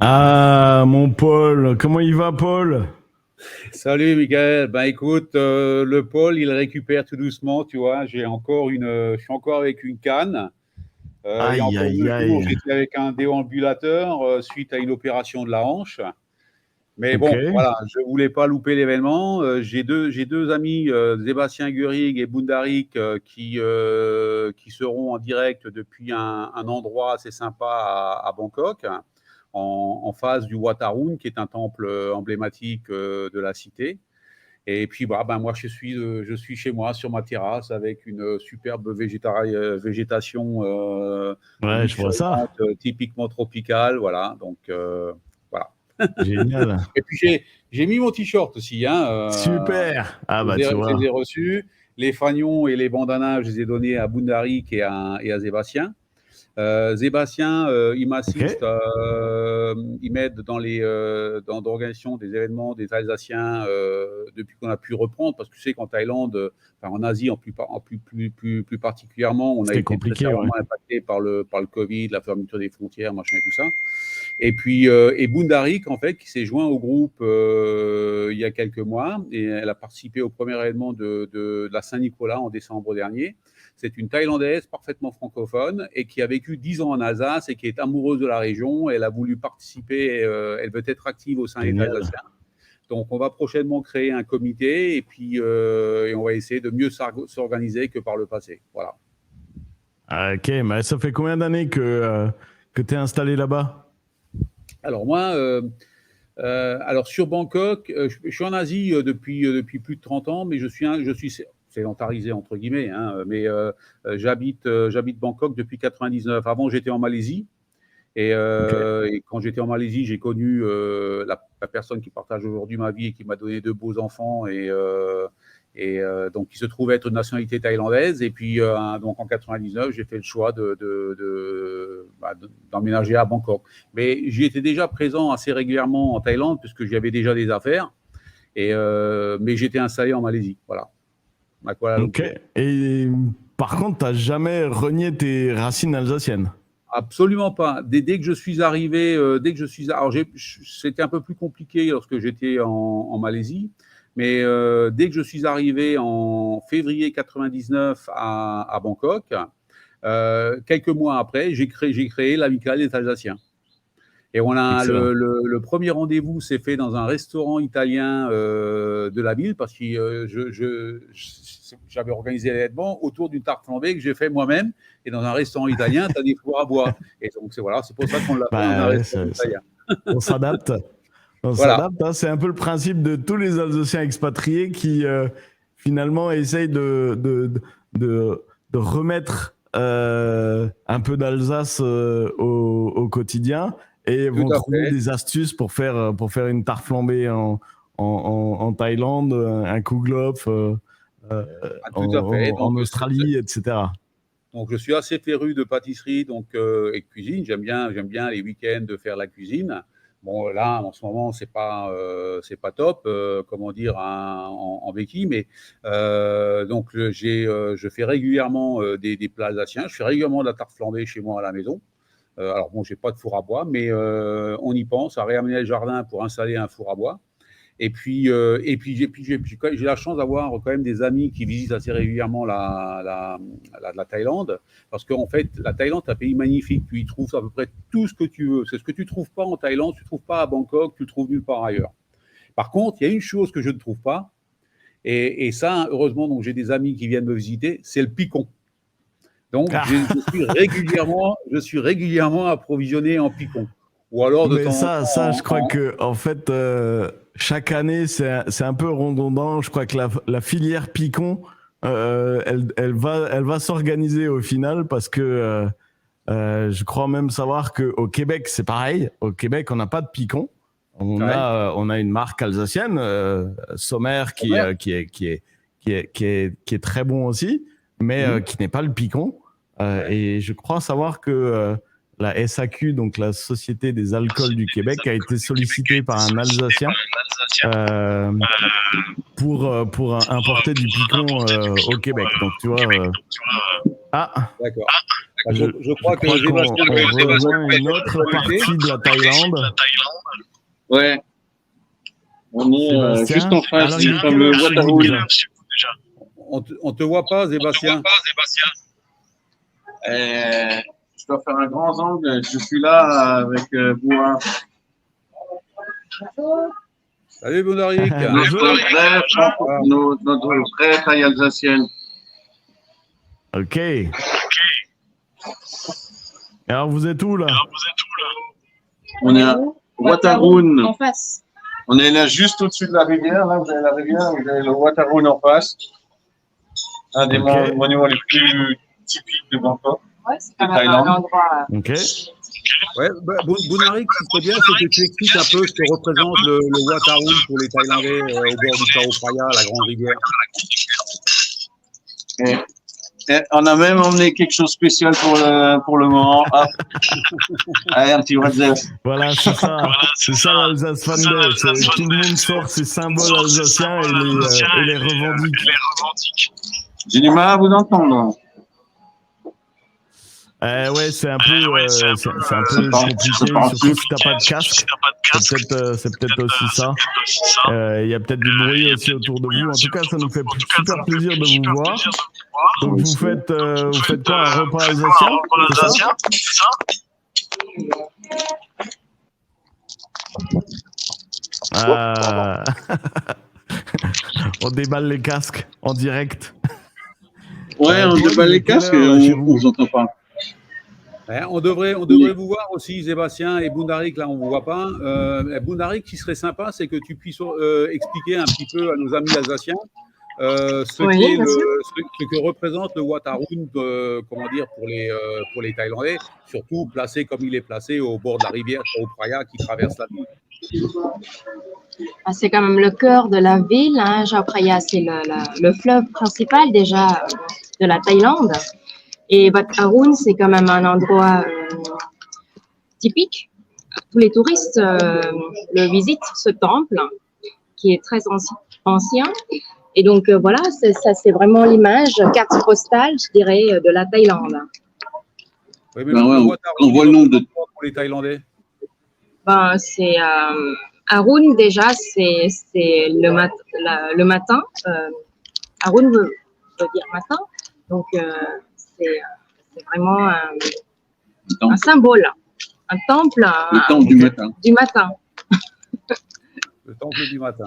Ah, mon Paul, comment il va, Paul? Salut Miguel, ben écoute, le Paul il récupère tout doucement, tu vois, je suis encore avec une canne. Il y a Aïe, encore deux aïe, jours, aïe. j'étais avec un déambulateur suite à une opération de la hanche. Mais Ok. bon, voilà, je voulais pas louper l'événement. J'ai deux amis, Sébastien Guerig et Boundarik, qui seront en direct depuis un endroit assez sympa à Bangkok, en face du Wat Arun, qui est un temple emblématique de la cité. Et puis, bah, ben, moi, je suis chez moi, sur ma terrasse, avec une superbe végétation Ouais, je vois ça. luxuriante, typiquement tropicale. Voilà, donc voilà. Génial. Et puis, j'ai mis mon t-shirt aussi. Hein, Super. Ah, bah, tu je les ai vois. reçus. Les fagnons et les bandanas, je les ai donnés à Boundarik et à Sébastien. Sébastien, il m'assiste, Ok. il m'aide dans l'organisation des événements des Alsaciens depuis qu'on a pu reprendre, parce que tu sais qu'en Thaïlande, enfin en Asie plus particulièrement, on a C'était été très compliqué, ouais. sévèrement impacté par le Covid, la fermeture des frontières, machin et tout ça. Et puis, et Boundarik, en fait, qui s'est joint au groupe il y a quelques mois, et elle a participé au premier événement de la Saint-Nicolas en décembre dernier. C'est une Thaïlandaise parfaitement francophone et qui a vécu 10 ans en Alsace et qui est amoureuse de la région. Elle a voulu participer, elle veut être active au sein des Génial. Alsaciens. Donc, on va prochainement créer un comité et puis et on va essayer de mieux s'organiser que par le passé. Voilà. Ah, ok, mais ça fait combien d'années que tu es installé là-bas? Alors moi, alors sur Bangkok, je suis en Asie depuis plus de 30 ans, mais je suis sédentarisé entre guillemets, hein, mais j'habite Bangkok depuis 99. Avant, j'étais en Malaisie. Ok. Et quand j'étais en Malaisie, j'ai connu la personne qui partage aujourd'hui ma vie et qui m'a donné deux beaux enfants donc qui se trouve être de nationalité thaïlandaise. Et puis donc en 99, j'ai fait le choix d'emménager à Bangkok. Mais j'y étais déjà présent assez régulièrement en Thaïlande puisque j'y avais déjà des affaires. Mais j'étais installé en Malaisie, voilà, à Kuala Ok. Lumpur. Et par contre, t'as jamais renié tes racines alsaciennes? Absolument pas. Dès que je suis arrivé, alors c'était un peu plus compliqué lorsque j'étais en Malaisie, mais dès que je suis arrivé en février 99 à Bangkok, quelques mois après, j'ai créé l'Amicale des Alsaciens. Et on a Excellent. le premier rendez-vous s'est fait dans un restaurant italien de la ville parce que j'avais organisé l'événement autour d'une tarte flambée que j'ai fait moi-même. Et dans un restaurant italien, tu as des fours à bois. Et donc, voilà, c'est pour ça qu'on l'a fait dans un Bah, ouais, restaurant italien. on s'adapte. On Voilà, s'adapte, hein. C'est un peu le principe de tous les Alsaciens expatriés qui finalement essayent de remettre un peu d'Alsace au quotidien et tout vont à trouver fait. des astuces pour faire une tarte flambée en Thaïlande, un kouglof euh, Ah, tout à fait. en Australie, etc. Donc, je suis assez féru de pâtisserie et de cuisine. J'aime bien les week-ends de faire la cuisine. Bon, là, en ce moment, c'est pas top, comment dire, en béquille, mais donc je fais régulièrement des plats alsaciens. Je fais régulièrement de la tarte flambée chez moi à la maison. Alors bon, j'ai pas de four à bois, mais on y pense à réaménager le jardin pour installer un four à bois. J'ai la chance d'avoir quand même des amis qui visitent assez régulièrement la Thaïlande, parce qu'en fait, la Thaïlande, c'est un pays magnifique. Tu y trouves à peu près tout ce que tu veux. C'est ce que tu ne trouves pas en Thaïlande, tu ne trouves pas à Bangkok, tu le trouves nulle part ailleurs. Par contre, il y a une chose que je ne trouve pas, et ça, heureusement, donc j'ai des amis qui viennent me visiter, c'est le picon. Donc, je suis régulièrement approvisionné en picon. Ou alors, de Mais temps en ça, je temps, crois que en fait, chaque année, c'est un peu redondant. Je crois que la filière Picon, elle va s'organiser au final parce que je crois même savoir qu'au Québec, c'est pareil. Au Québec, on n'a pas de Picon. ouais, On a une marque alsacienne, Sommer, Homer, qui est très bon aussi, mais hum, qui n'est pas le Picon. ouais. Et je crois savoir que la SAQ, donc la Société des alcools du Québec, a été sollicitée par un Alsacien euh, pour importer du picon au Québec. Donc, tu vois. Ah, D'accord. Je crois que qu'on Sébastien rejoint une autre partie de la Thaïlande. Ouais. On est Sébastien. juste en face Alors, du il est fameux quelle heure chez vous Wataroun. déjà on te voit pas, Sébastien. Je dois faire un grand angle. Je suis là avec Boua. Salut, Bounaric. Notre vraie Thaï alsacienne. Ok. Alors, vous êtes où là? On est à Wataroun. En face. On est là juste au-dessus de la rivière. Là, vous avez la rivière, vous avez le Wataroun en face. Un des monuments les plus typiques de Bangkok. Ouais, c'est quand même un endroit. Ok. Ouais, Bounaric, ce qui serait bien, c'est que tu expliques un peu ce que représente le Wataroun pour les Thaïlandais au bord du Chao Phraya, la grande rivière. Et on a même emmené quelque chose de spécial pour le moment. Hop. Allez, un petit WhatsApp. Voilà, c'est ça. C'est ça l'Alsace Fan Day. Tout le monde sort ses symboles alsaciens et les revendique. J'ai du mal à vous entendre. Ouais, c'est un peu compliqué, surtout si t'as pas de casque. C'est peut-être aussi ça. Il y a peut-être du bruit aussi autour de vous. En tout cas, ça nous fait super plaisir de vous voir. Donc vous faites quoi, un repas alsacien, c'est ça? On déballe les casques en direct. Ouais, on déballe les casques et on vous entend pas. On devrait vous voir aussi, Sébastien et Bounaric, là on ne vous voit pas. Bounaric, ce qui serait sympa, c'est que tu puisses expliquer un petit peu à nos amis alsaciens ce que représente le Wataroun, comment dire, pour les Thaïlandais, surtout placé comme il est placé au bord de la rivière Chao Phraya qui traverse la ville. C'est quand même le cœur de la ville. Hein. Chao Phraya, c'est le fleuve principal déjà de la Thaïlande. Et Wataroun, c'est quand même un endroit typique. Tous les touristes le visitent, ce temple, qui est très ancien. Et donc, voilà, ça, c'est vraiment l'image, carte postale, je dirais, de la Thaïlande. Oui, mais on voit le nombre de pour les Thaïlandais. C'est Arun, déjà, c'est le matin. Arun veut dire matin. Donc, c'est vraiment un symbole, un temple. Le temple du matin. Le temple du matin.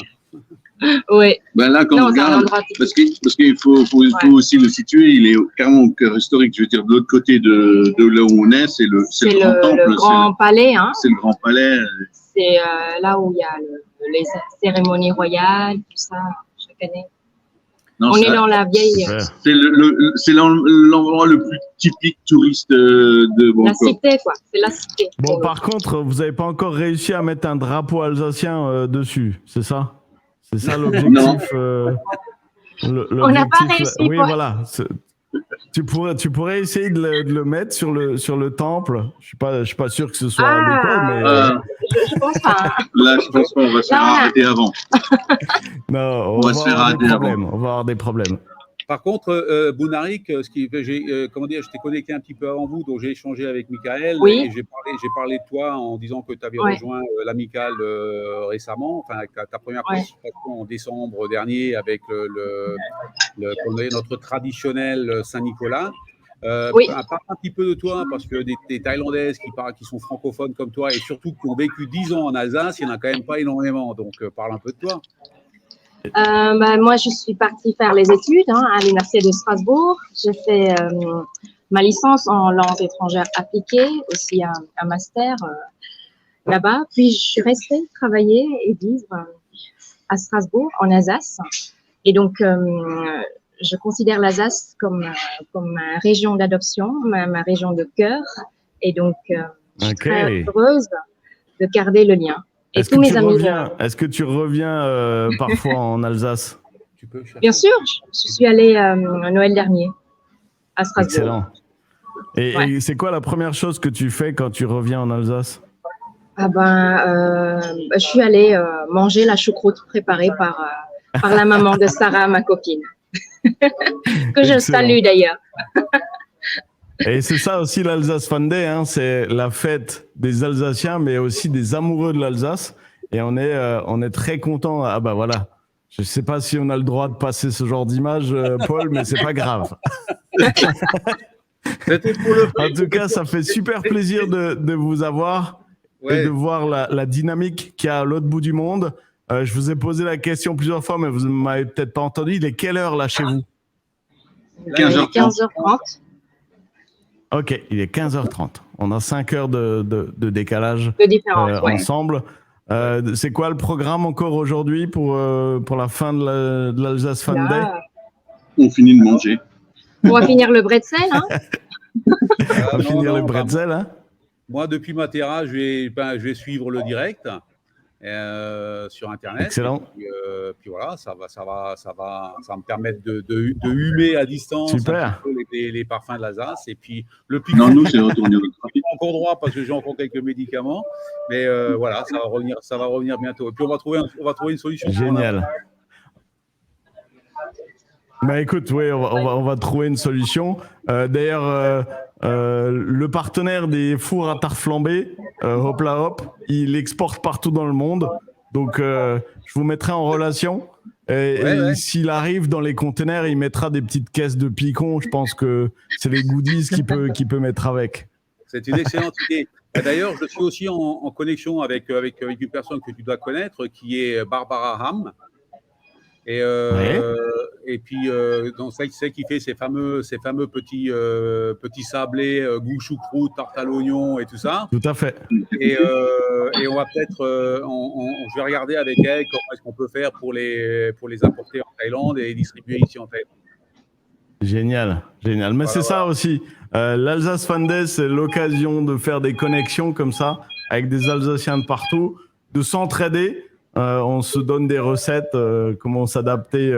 Oui. Ben là, quand on regarde, parce qu'il faut aussi le situer, il est carrément au cœur historique. Je veux dire, de l'autre côté de là où on est, c'est le grand temple. Le grand palais. Hein. C'est le grand palais. C'est là où il y a les cérémonies royales, tout ça, chaque année. Non, on est dans la vieille. C'est l'endroit le plus typique touriste de Bangkok. La cité, quoi. C'est la cité. Bon, par contre, vous n'avez pas encore réussi à mettre un drapeau alsacien dessus, c'est ça? C'est ça l'objectif. Non. On n'a pas réussi. Oui, voilà. Tu pourrais essayer de le mettre sur le temple. Je suis pas sûr que ce soit adéquat, mais je pense pas. Là, je pense qu'on va se faire arrêter avant. Non, on va se faire arrêter avant. On va avoir des problèmes. Par contre, Bounaric, je t'ai connecté un petit peu avant vous, donc j'ai échangé avec Michael et j'ai parlé de toi en disant que tu avais rejoint l'amicale récemment, enfin ta première participation en décembre dernier avec notre traditionnel Saint-Nicolas. Parle un petit peu de toi, parce que des Thaïlandaises qui sont francophones comme toi et surtout qui ont vécu 10 ans en Alsace, il n'y en a quand même pas énormément, donc parle un peu de toi. Moi, je suis partie faire les études à l'Université de Strasbourg. J'ai fait ma licence en langue étrangère appliquée, aussi un master là-bas. Puis, je suis restée travailler et vivre à Strasbourg, en Alsace. Et donc, je considère l'Alsace comme ma région d'adoption, ma région de cœur. Et donc, je suis très heureuse de garder le lien. Est-ce que tu reviens parfois en Alsace? Bien sûr, je suis allée Noël dernier à Strasbourg. Excellent. Et c'est quoi la première chose que tu fais quand tu reviens en Alsace? Je suis allée manger la choucroute préparée par la maman de Sarah, ma copine, que je salue d'ailleurs. Et c'est ça aussi l'Alsace Fan Day, hein, c'est la fête des Alsaciens, mais aussi des amoureux de l'Alsace. Et on est très content. Ah bah voilà. Je sais pas si on a le droit de passer ce genre d'image, Paul, mais c'est pas grave. C'était pour le En tout cas, ça fait super plaisir de vous avoir et de voir la dynamique qu'il y a à l'autre bout du monde. Je vous ai posé la question plusieurs fois, mais vous ne m'avez peut-être pas entendu. Il est quelle heure là chez vous? 15h30. Ok, il est 15h30. On a 5 heures de décalage De différence, ouais. ensemble. C'est quoi le programme encore aujourd'hui pour la fin de l'Alsace Fan Day? Là, On finit de manger. on va finir le bretzel, hein. On va finir le bretzel, hein? Moi, depuis ma terrasse, je vais suivre le direct sur Internet. Excellent. Puis voilà, ça va me permettre de humer à distance Super. un petit peu les parfums de l'Alsace. Et puis le pic. Non, nous, c'est retourner au trafic. Pas encore droit parce que j'ai encore quelques médicaments, mais voilà, ça va revenir bientôt. Et puis on va trouver une solution. Génial. Bah écoute, oui, on va trouver une solution. D'ailleurs, le partenaire des fours à tarte flambée, Hop la Hop, il exporte partout dans le monde. Donc, je vous mettrai en relation. Et s'il arrive dans les containers, il mettra des petites caisses de picon. Je pense que c'est les goodies qu'il peut mettre avec. C'est une excellente idée. D'ailleurs, je suis aussi en connexion avec une personne que tu dois connaître, qui est Barbara Ham. Et puis, donc, c'est qui fait ces fameux petits sablés, goût choucroute, tarte à l'oignon et tout ça. Tout à fait. Et on va peut-être, je vais regarder avec elle comment est-ce qu'on peut faire pour les importer en Thaïlande et les distribuer ici en Thaïlande. Génial, génial. Mais c'est ça aussi. L'Alsace Fan Day, c'est l'occasion de faire des connexions comme ça avec des Alsaciens de partout, de s'entraider. On se donne des recettes, comment s'adapter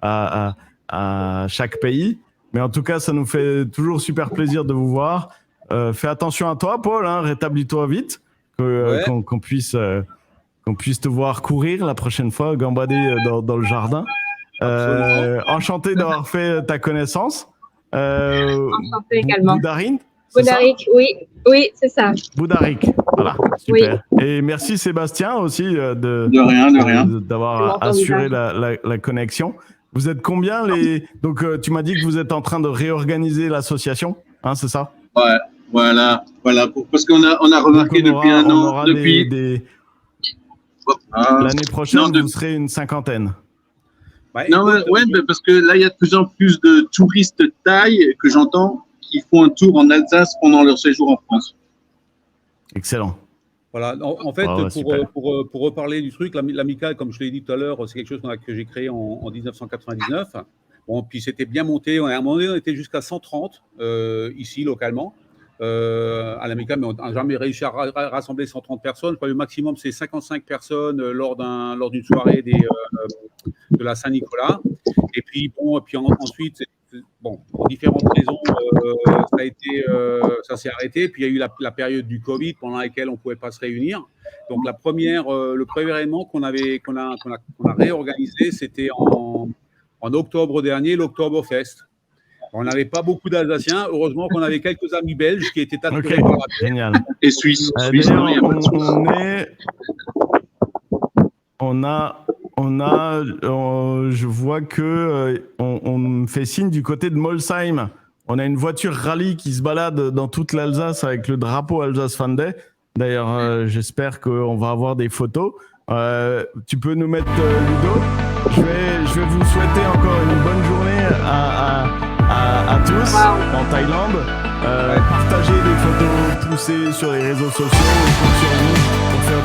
à chaque pays. Mais en tout cas, ça nous fait toujours super plaisir de vous voir. Fais attention à toi, Paul, hein, rétablis-toi vite, qu'on puisse te voir courir la prochaine fois, gambader dans le jardin. Enchanté d'avoir fait ta connaissance. Enchanté également. Boudarik, oui, c'est ça. Boudarik, voilà, super. Oui. Et merci Sébastien aussi de rien. D'avoir assuré la connexion. Vous êtes combien Donc tu m'as dit que vous êtes en train de réorganiser l'association, hein, c'est ça? Ouais, voilà, parce qu'on a remarqué depuis un an, l'année prochaine, vous serez une cinquantaine. Non, parce que là, il y a de plus en plus de touristes thaïs que j'entends qui font un tour en Alsace pendant leur séjour en France. Excellent. Voilà. En fait, pour reparler du truc, l'amicale, comme je l'ai dit tout à l'heure, c'est quelque chose que j'ai créé en 1999. Bon, puis c'était bien monté. À un moment donné, on était jusqu'à 130 ici, localement, à l'amicale, mais on n'a jamais réussi à rassembler 130 personnes. Je crois que le maximum, c'est 55 personnes lors d'une soirée de la Saint-Nicolas. Et puis, ensuite, pour différentes raisons, ça s'est arrêté. Puis il y a eu la période du Covid pendant laquelle on ne pouvait pas se réunir. Donc le premier événement qu'on a réorganisé, c'était en octobre dernier, l'Oktoberfest. On n'avait pas beaucoup d'Alsaciens. Heureusement qu'on avait quelques amis belges qui étaient attirés par la bière. Génial. Et Suisse. Je vois que on me fait signe du côté de Molsheim. On a une voiture rallye qui se balade dans toute l'Alsace avec le drapeau Alsace Fan Day. D'ailleurs, j'espère qu'on va avoir des photos. Tu peux nous mettre Ludo. Je vais vous souhaiter encore une bonne journée à tous en Thaïlande. Partagez des photos, poussez sur les réseaux sociaux, sur nous pour faire